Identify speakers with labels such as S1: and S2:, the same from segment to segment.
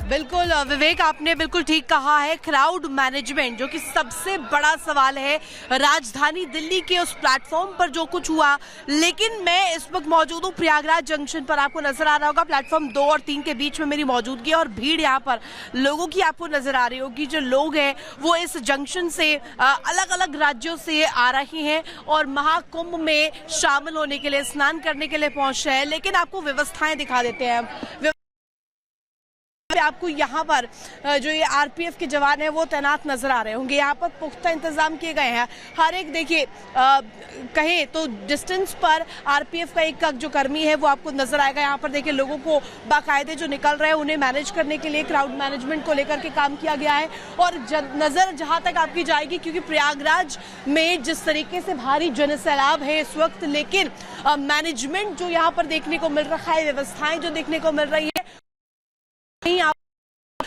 S1: बिल्कुल विवेक, आपने बिल्कुल ठीक कहा है। क्राउड मैनेजमेंट जो कि सबसे बड़ा सवाल है राजधानी दिल्ली के उस प्लेटफॉर्म पर जो कुछ हुआ। लेकिन मैं इस वक्त मौजूद हूँ प्रयागराज जंक्शन पर। आपको नजर आ रहा होगा प्लेटफॉर्म 2 और 3 के बीच में मेरी मौजूदगी और भीड़ यहाँ पर लोगों की आपको नजर आ रही होगी। जो लोग हैं वो इस जंक्शन से अलग अलग राज्यों से आ रहे हैं और महाकुंभ में शामिल होने के लिए, स्नान करने के लिए पहुंच रहे हैं। लेकिन आपको व्यवस्थाएं दिखा देते हैं। आपको यहाँ पर जो ये आरपीएफ के जवान हैं वो तैनात नजर आ रहे होंगे। यहाँ पर पुख्ता इंतजाम किए गए हैं। हर एक देखिए कहें तो डिस्टेंस पर आरपीएफ का एक जो कर्मी है वो आपको नजर आएगा। यहाँ पर देखिए लोगों को बाकायदे जो निकल रहे हैं उन्हें मैनेज करने के लिए क्राउड मैनेजमेंट को लेकर के काम किया गया है। और नजर जहां तक आपकी जाएगी, क्योंकि प्रयागराज में जिस तरीके से भारी जनसैलाब है इस वक्त, लेकिन मैनेजमेंट जो यहाँ पर देखने को मिल रहा है, व्यवस्थाएं जो देखने को मिल रही है,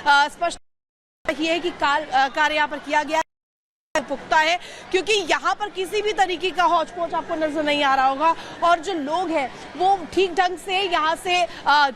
S1: स्पष्ट ये है कि कार्य यहाँ पर किया गया पुख्ता है। क्योंकि यहाँ पर किसी भी तरीके का हौच पौच आपको नजर नहीं आ रहा होगा और जो लोग हैं वो ठीक ढंग से यहाँ से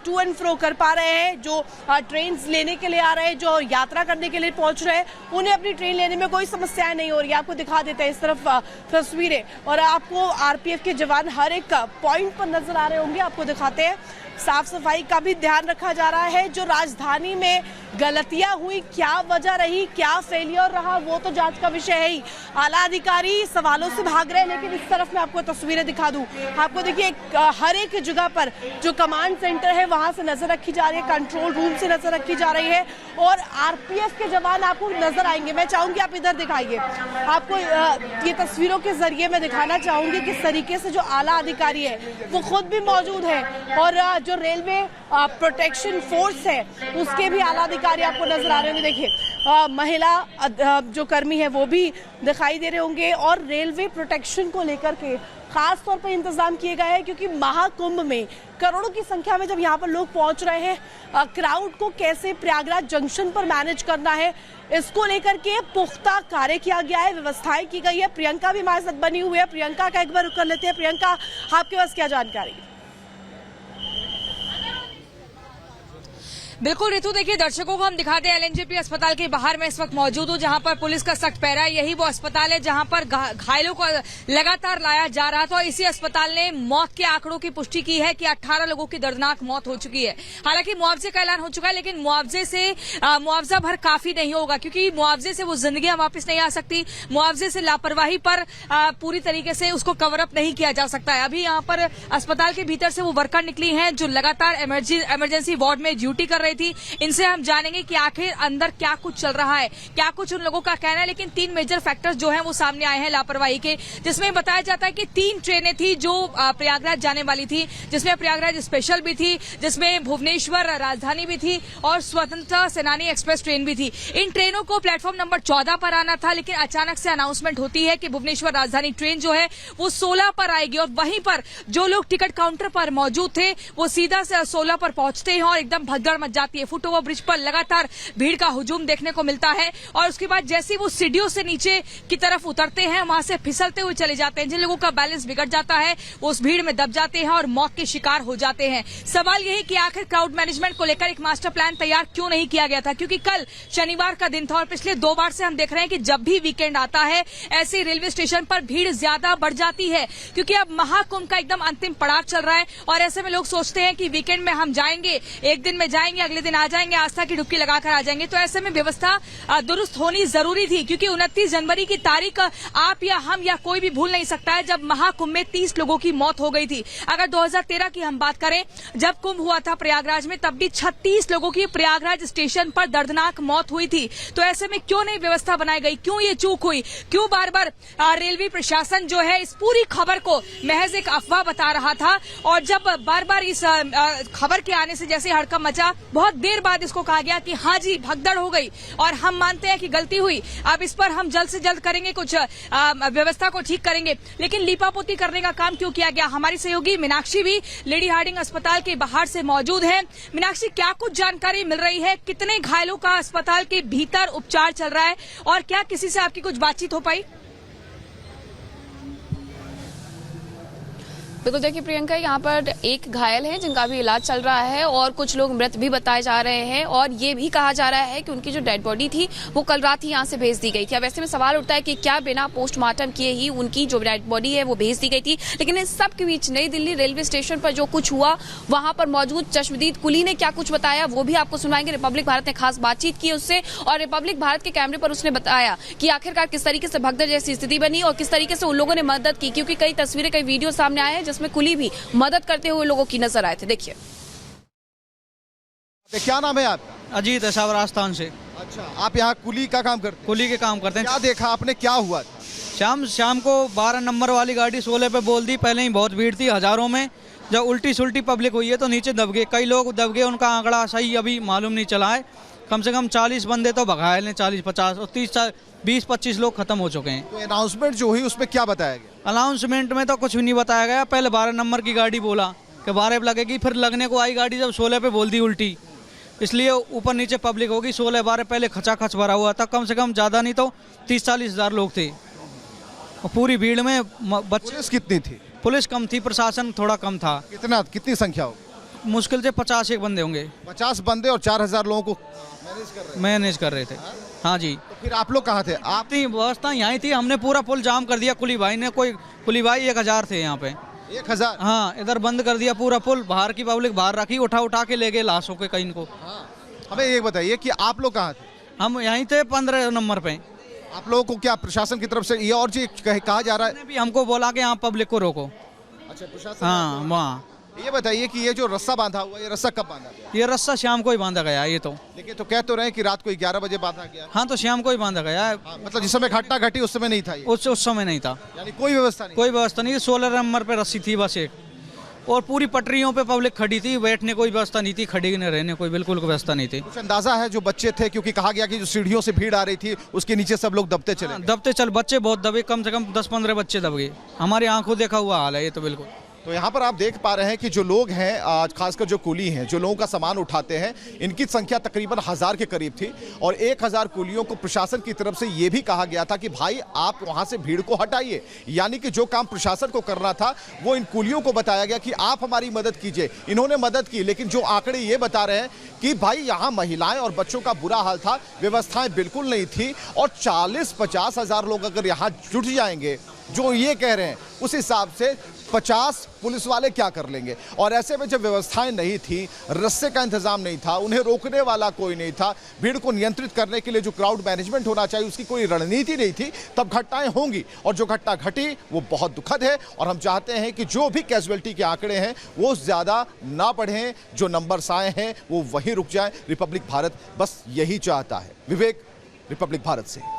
S1: टू एंड फ्रो कर पा रहे हैं। जो ट्रेन लेने के लिए आ रहे हैं, जो यात्रा करने के लिए पहुंच रहे हैं, उन्हें अपनी ट्रेन लेने में कोई समस्याएं नहीं हो रही। आपको दिखा देते हैं इस तरफ तस्वीरें, और आपको आरपीएफ के जवान हर एक पॉइंट पर नजर आ रहे होंगे। आपको दिखाते हैं साफ सफाई का भी ध्यान रखा जा रहा है। जो राजधानी में गलतियां हुई, क्या वजह रही, क्या फेलियर रहा, वो तो जांच का विषय है ही। आला अधिकारी सवालों से भाग रहे हैं। लेकिन इस तरफ मैं आपको तस्वीरें दिखा दूं। आपको देखिए हर एक जगह पर जो कमांड सेंटर है वहां से नजर रखी जा रही है, कंट्रोल रूम से नजर रखी जा रही है और आरपीएफ के जवान आपको नजर आएंगे। मैं चाहूंगी आप इधर दिखाइए। आपको ये तस्वीरों के जरिए मैं दिखाना चाहूंगी किस तरीके से जो आला अधिकारी है वो खुद भी मौजूद है और जो रेलवे प्रोटेक्शन फोर्स है उसके भी आला अधिकारी आपको नजर आ रहे होंगे। देखिए महिला जो कर्मी है वो भी दिखाई दे रहे होंगे और रेलवे प्रोटेक्शन को लेकर के खास तौर पर इंतजाम किए गए हैं। क्योंकि महाकुंभ में करोड़ों की संख्या में जब यहाँ पर लोग पहुंच रहे हैं, क्राउड को कैसे प्रयागराज जंक्शन पर मैनेज करना है, इसको लेकर के पुख्ता कार्य किया गया है, व्यवस्थाएं की गई है। प्रियंका भी हमारे साथ बनी हुई है। प्रियंका का एक बार रुक कर लेते हैं। प्रियंका, आपके पास क्या जानकारी?
S2: बिल्कुल रितु, देखिए दर्शकों को हम दिखाते हैं एलएनजेपी अस्पताल के बाहर में इस वक्त मौजूद हूँ, जहां पर पुलिस का सख्त पहरा है। यही वो अस्पताल है जहां पर घायलों को लगातार लाया जा रहा था। इसी अस्पताल ने मौत के आंकड़ों की पुष्टि की है कि 18 लोगों की दर्दनाक मौत हो चुकी है। हालांकि मुआवजे का ऐलान हो चुका है, लेकिन मुआवजे से मुआवजा भर काफी नहीं होगा, क्योंकि मुआवजे से वो जिंदगियां वापस नहीं आ सकती। मुआवजे से लापरवाही पर पूरी तरीके से उसको कवर अप नहीं किया जा सकता है। अभी यहाँ पर अस्पताल के भीतर से वो वर्कर निकली हैं जो लगातार इमरजेंसी वार्ड में ड्यूटी कर रही थी। इनसे हम जानेंगे कि आखिर अंदर क्या कुछ चल रहा है, क्या कुछ उन लोगों का कहना है। लेकिन 3 मेजर फैक्टर्स जो हैं वो सामने आए हैं लापरवाही के, जिसमें बताया जाता है कि 3 ट्रेनें थी जो प्रयागराज जाने वाली थी, जिसमें प्रयागराज स्पेशल भी थी, जिसमें भुवनेश्वर राजधानी भी थी और स्वतंत्रता सेनानी एक्सप्रेस ट्रेन भी थी। इन ट्रेनों को प्लेटफॉर्म नंबर 14 पर आना था, लेकिन अचानक से अनाउंसमेंट होती है कि भुवनेश्वर राजधानी ट्रेन जो है वो 16 पर आएगी और वहीं पर जो लोग टिकट काउंटर पर मौजूद थे वो सीधा से 16 पर पहुंचते हैं और एकदम भगदड़ मच जाती है। फुट ओवर ब्रिज पर लगातार भीड़ का हुजूम देखने को मिलता है और उसके बाद जैसे वो सीढ़ियों से नीचे की तरफ उतरते हैं वहां से फिसलते हुए चले जाते हैं। जिन लोगों का बैलेंस बिगड़ जाता है वो उस भीड़ में दब जाते हैं और मौत के शिकार हो जाते हैं। सवाल यही कि आखिर क्राउड मैनेजमेंट को लेकर एक मास्टर प्लान तैयार क्यों नहीं किया गया था, क्योंकि कल शनिवार का दिन था और पिछले 2 बार से हम देख रहे हैं कि जब भी वीकेंड आता है ऐसे रेलवे स्टेशन पर भीड़ ज्यादा बढ़ जाती है, क्योंकि अब महाकुंभ का एकदम अंतिम पड़ाव चल रहा है और ऐसे में लोग सोचते हैं कि वीकेंड में हम जाएंगे, एक दिन में जाएंगे, अगले दिन आ जाएंगे, आस्था की डुबकी लगाकर आ जाएंगे। तो ऐसे में व्यवस्था दुरुस्त होनी जरूरी थी, क्योंकि 29 जनवरी की तारीख आप या हम या कोई भी भूल नहीं सकता है जब महाकुंभ में 30 लोगों की मौत हो गई थी। अगर 2013 की हम बात करें जब कुंभ हुआ था प्रयागराज में, तब भी 36 लोगों की प्रयागराज स्टेशन पर दर्दनाक मौत हुई थी। तो ऐसे में क्यों नहीं व्यवस्था बनाई गई, क्यों ये चूक हुई, क्यों बार बार रेलवे प्रशासन जो है इस पूरी खबर को महज एक अफवाह बता रहा था। और जब बार बार इस खबर के आने से जैसे हड़कंप मचा, बहुत देर बाद इसको कहा गया कि हाँ जी भगदड़ हो गई और हम मानते हैं कि गलती हुई, अब इस पर हम जल्द से जल्द करेंगे, कुछ व्यवस्था को ठीक करेंगे। लेकिन लीपापोती करने का काम क्यों किया गया? हमारी सहयोगी मीनाक्षी भी लेडी हार्डिंग अस्पताल के बाहर से मौजूद है। मीनाक्षी, क्या कुछ जानकारी मिल रही है? कितने घायलों का अस्पताल के भीतर उपचार चल रहा है और क्या किसी से आपकी कुछ बातचीत हो पाई?
S3: बिल्कुल, देखिए प्रियंका, यहाँ पर एक घायल है जिनका भी इलाज चल रहा है और कुछ लोग मृत भी बताए जा रहे हैं और ये भी कहा जा रहा है कि उनकी जो डेड बॉडी थी वो कल रात ही यहाँ से भेज दी गई थी। अब ऐसे में सवाल उठता है कि क्या बिना पोस्टमार्टम किए ही उनकी जो डेड बॉडी है वो भेज दी गई थी। लेकिन इस सब के बीच नई दिल्ली रेलवे स्टेशन पर जो कुछ हुआ, वहां पर मौजूद चश्मदीद कुली ने क्या कुछ बताया वो भी आपको सुनाएंगे। रिपब्लिक भारत ने खास बातचीत की उससे और रिपब्लिक भारत के कैमरे पर उसने बताया कि आखिरकार किस तरीके से भगदड़ जैसी स्थिति बनी और किस तरीके से उन लोगों ने मदद की, क्योंकि कई तस्वीरें, कई वीडियो सामने आए हैं जिसमें कुली भी मदद करते हुए लोगों की नजर आए थे। देखिए,
S4: क्या नाम है आपका?
S5: अजीत है, साहब राजस्थान से।
S4: अच्छा, आप यहाँ कुली का काम करते हैं?
S5: कुली के काम करते हैं।
S4: क्या देखा आपने, क्या हुआ था?
S5: शाम को 12 नंबर वाली गाड़ी 16 पे बोल दी। पहले ही बहुत भीड़ थी हजारों में। जब उल्टी सुल्टी पब्लिक हुई है तो नीचे दब गए, कई लोग दब गए। उनका आंकड़ा सही अभी मालूम नहीं चला है। कम से कम 40 बंदे तो घायल हैं, 40-50 और 20-25 लोग खत्म हो चुके हैं।
S4: तो अनाउंसमेंट जो हुई उसमें क्या बताया गया?
S5: अनाउंसमेंट में तो कुछ भी नहीं बताया गया। पहले 12 नंबर की गाड़ी बोला कि 12 पे लगेगी, फिर लगने को आई गाड़ी जब 16 पे बोल दी उल्टी, इसलिए ऊपर नीचे पब्लिक होगी। 16-12 पहले खचाखच भरा हुआ था, कम से कम ज़्यादा नहीं तो 30-40 हज़ार लोग थे और पूरी भीड़ में बच्चे।
S4: पुलिस कितनी थी?
S5: पुलिस कम थी, प्रशासन थोड़ा कम था।
S4: कितनी संख्या होगी?
S5: मुश्किल से 50 एक बंदे होंगे।
S4: 50 बंदे और 4000 लोगों को
S5: मैनेज कर रहे थे। हाँ जी।
S4: तो फिर आप लोग कहाँ थे? आप
S5: थी व्यवस्था यहाँ थी, हमने पूरा पुल जाम कर दिया। कुली भाई ने, कोई कुली भाई 1000 थे यहाँ पे।
S4: 1000?
S5: हाँ, इधर बंद कर दिया पूरा पुल। बाहर की पब्लिक बाहर रखी, उठा के ले गए लाशों के कहीं को।
S4: हमें ये बताइए कि आप लोग कहाँ थे?
S5: हम यहीं थे 15 नंबर पे।
S4: आप लोगों को क्या प्रशासन की तरफ से ये और जी कहा जा रहा है?
S5: भी हमको बोला कि यहाँ पब्लिक को रोको।
S4: अच्छा, प्रशासन।
S5: हाँ, वहाँ।
S4: ये बताइए कि ये जो रस्सा बांधा हुआ, ये रस्सा कब बांधा गया?
S5: ये रस्सा शाम को ही बांधा गया है। ये तो
S4: लेकिन तो कह तो रहे हैं कि रात को 11 बजे बांधा गया।
S5: हाँ, तो शाम को ही बांधा गया है।
S4: मतलब जिस समय घटना घटी उस समय नहीं था ये?
S5: उस समय नहीं था,
S4: यानी कोई व्यवस्था नहीं?
S5: कोई व्यवस्था नहीं। 16 नंबर पे रस्सी थी बस एक, और पूरी पटरियों पे पब्लिक खड़ी थी। बैठने कोई व्यवस्था नहीं थी, खड़ी न रहने कोई बिल्कुल कोई व्यवस्था नहीं थी।
S4: कुछ अंदाजा है जो बच्चे थे, क्योंकि कहा गया कि जो सीढ़ियों से भीड़ आ रही थी उसके नीचे सब लोग दबते चले?
S5: दबते चल, बच्चे बहुत दबे, कम से कम 10-15 बच्चे दब गए। हमारी आंखों देखा हुआ हाल है ये तो बिल्कुल।
S4: तो यहाँ पर आप देख पा रहे हैं कि जो लोग हैं, आज खासकर जो कुली हैं, जो लोगों का सामान उठाते हैं, इनकी संख्या तकरीबन 1000 के करीब थी और 1000 कुलियों को प्रशासन की तरफ से ये भी कहा गया था कि भाई आप वहाँ से भीड़ को हटाइए। यानी कि जो काम प्रशासन को करना था वो इन कुलियों को बताया गया कि आप हमारी मदद कीजिए। इन्होंने मदद की, लेकिन जो आंकड़े ये बता रहे हैं कि भाई यहाँ महिलाएं और बच्चों का बुरा हाल था, व्यवस्थाएं बिल्कुल नहीं थी और 40-50 हज़ार लोग अगर यहाँ जुट जाएंगे जो ये कह रहे हैं, उस हिसाब से 50 पुलिस वाले क्या कर लेंगे। और ऐसे में जब व्यवस्थाएं नहीं थी, रस्से का इंतजाम नहीं था, उन्हें रोकने वाला कोई नहीं था, भीड़ को नियंत्रित करने के लिए जो क्राउड मैनेजमेंट होना चाहिए उसकी कोई रणनीति नहीं थी, तब घटनाएं होंगी। और जो घटना घटी वो बहुत दुखद है और हम चाहते हैं कि जो भी कैजुअलिटी के आंकड़े हैं वो ज़्यादा ना बढ़ें, जो नंबर्स आए हैं वो वहीं रुक जाएं। रिपब्लिक भारत बस यही चाहता है। विवेक, रिपब्लिक भारत से।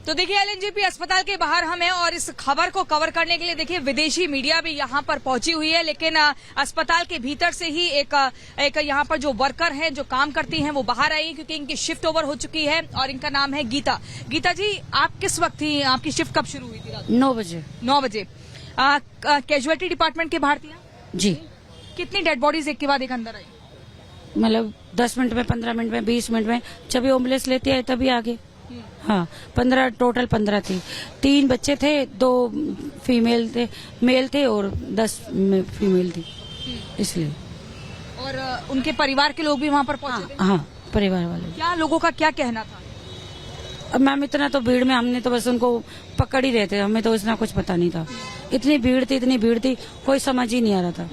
S2: तो देखिए, एलएनजेपी अस्पताल के बाहर हम हैं और इस खबर को कवर करने के लिए देखिए विदेशी मीडिया भी यहाँ पर पहुंची हुई है, लेकिन अस्पताल के भीतर से ही एक यहाँ पर जो वर्कर हैं, जो काम करती हैं, वो बाहर आई क्योंकि इनकी शिफ्ट ओवर हो चुकी है और इनका नाम है गीता। गीता जी, आप किस वक्त थी, आपकी शिफ्ट कब शुरू हुई थी?
S6: 9 बजे।
S2: 9 बजे। कैजुअलिटी डिपार्टमेंट के बाहर थी
S6: जी।
S2: कितनी डेड बॉडीज एक के बाद एक अंदर आई?
S6: मतलब 10 मिनट में, 15 मिनट में, 20 मिनट में, जब एम्बुलेंस लेते आए तभी आगे। हाँ, 15 टोटल 15 थी। 3 बच्चे थे, 2 फीमेल थे, मेल थे और 10 फीमेल थी, इसलिए।
S2: और उनके परिवार के लोग भी वहाँ पर पहुंचे थे?
S6: हाँ, परिवार वाले।
S2: क्या लोगों का क्या कहना था?
S6: अब मैम इतना तो भीड़ में हमने तो बस उनको पकड़ ही रहे थे, हमें तो इतना कुछ पता नहीं था। इतनी भीड़ थी, कोई समझ ही नहीं आ रहा था,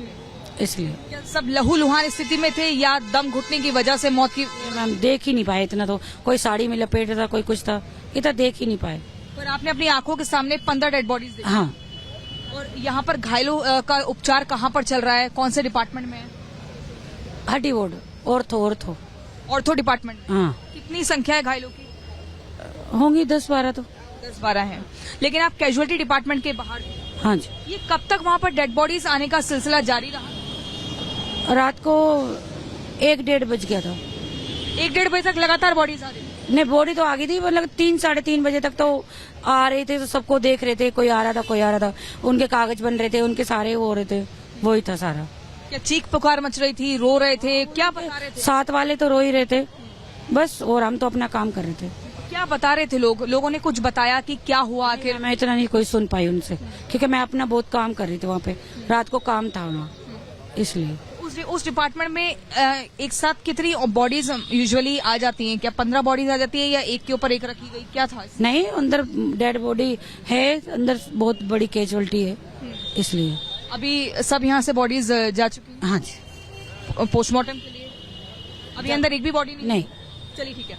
S6: इसलिए।
S2: सब लहूलुहान स्थिति में थे या दम घुटने की वजह से मौत की?
S6: मैम देख ही नहीं पाए इतना तो, कोई साड़ी में लपेट था, कोई कुछ था, इतना देख ही नहीं पाए।
S2: पर आपने अपनी आंखों के सामने 15 डेड बॉडीज देखी।
S6: हाँ।
S2: और यहाँ पर घायलों का उपचार कहाँ पर चल रहा है, कौन से डिपार्टमेंट में है?
S6: हड्डी वार्ड, ऑर्थो
S2: डिपार्टमेंट।
S6: हाँ।
S2: कितनी संख्या है घायलों की?
S6: होंगी 10-12 तो।
S2: 10-12 है। लेकिन आप कैजुअलिटी डिपार्टमेंट के बाहर थे।
S6: हाँ जी।
S2: ये कब तक वहाँ पर डेड बॉडीज आने का सिलसिला जारी रहा?
S6: रात को 1-1:30 बज गया था।
S2: 1-1:30 बजे तक लगातार बॉडीज आ रही थी?
S6: नहीं, बॉडी तो आ गई थी, मतलब 3-3:30 बजे तक तो आ रहे थे, तो सबको देख रहे थे, कोई आ रहा था, उनके कागज बन रहे थे, उनके सारे हो रहे थे, वही था सारा।
S2: क्या चीख पुकार मच रही थी, रो रहे थे, क्या बता रहे थे?
S6: साथ वाले तो रो ही रहे थे बस, और हम तो अपना काम कर रहे थे।
S2: क्या बता रहे थे लोगों ने कुछ बताया कि क्या हुआ आखिर?
S6: मैं इतना नहीं कोई सुन पाई उनसे, क्योंकि मैं अपना बहुत काम कर रही थी वहाँ पे, रात को काम था वहाँ, इसलिए।
S2: उस डिपार्टमेंट में एक साथ कितनी बॉडीज यूजुअली आ जाती हैं? क्या 15 बॉडीज आ जाती है या एक के ऊपर एक रखी गई, क्या था?
S6: नहीं, अंदर डेड बॉडी है, अंदर बहुत बड़ी कैजुअलिटी है, इसलिए।
S2: अभी सब यहाँ से बॉडीज जा चुकी हैं
S6: हाँ जी।
S2: पोस्टमार्टम के लिए? अभी अंदर एक भी बॉडी नहीं?
S6: नहीं।
S2: चलिए ठीक है।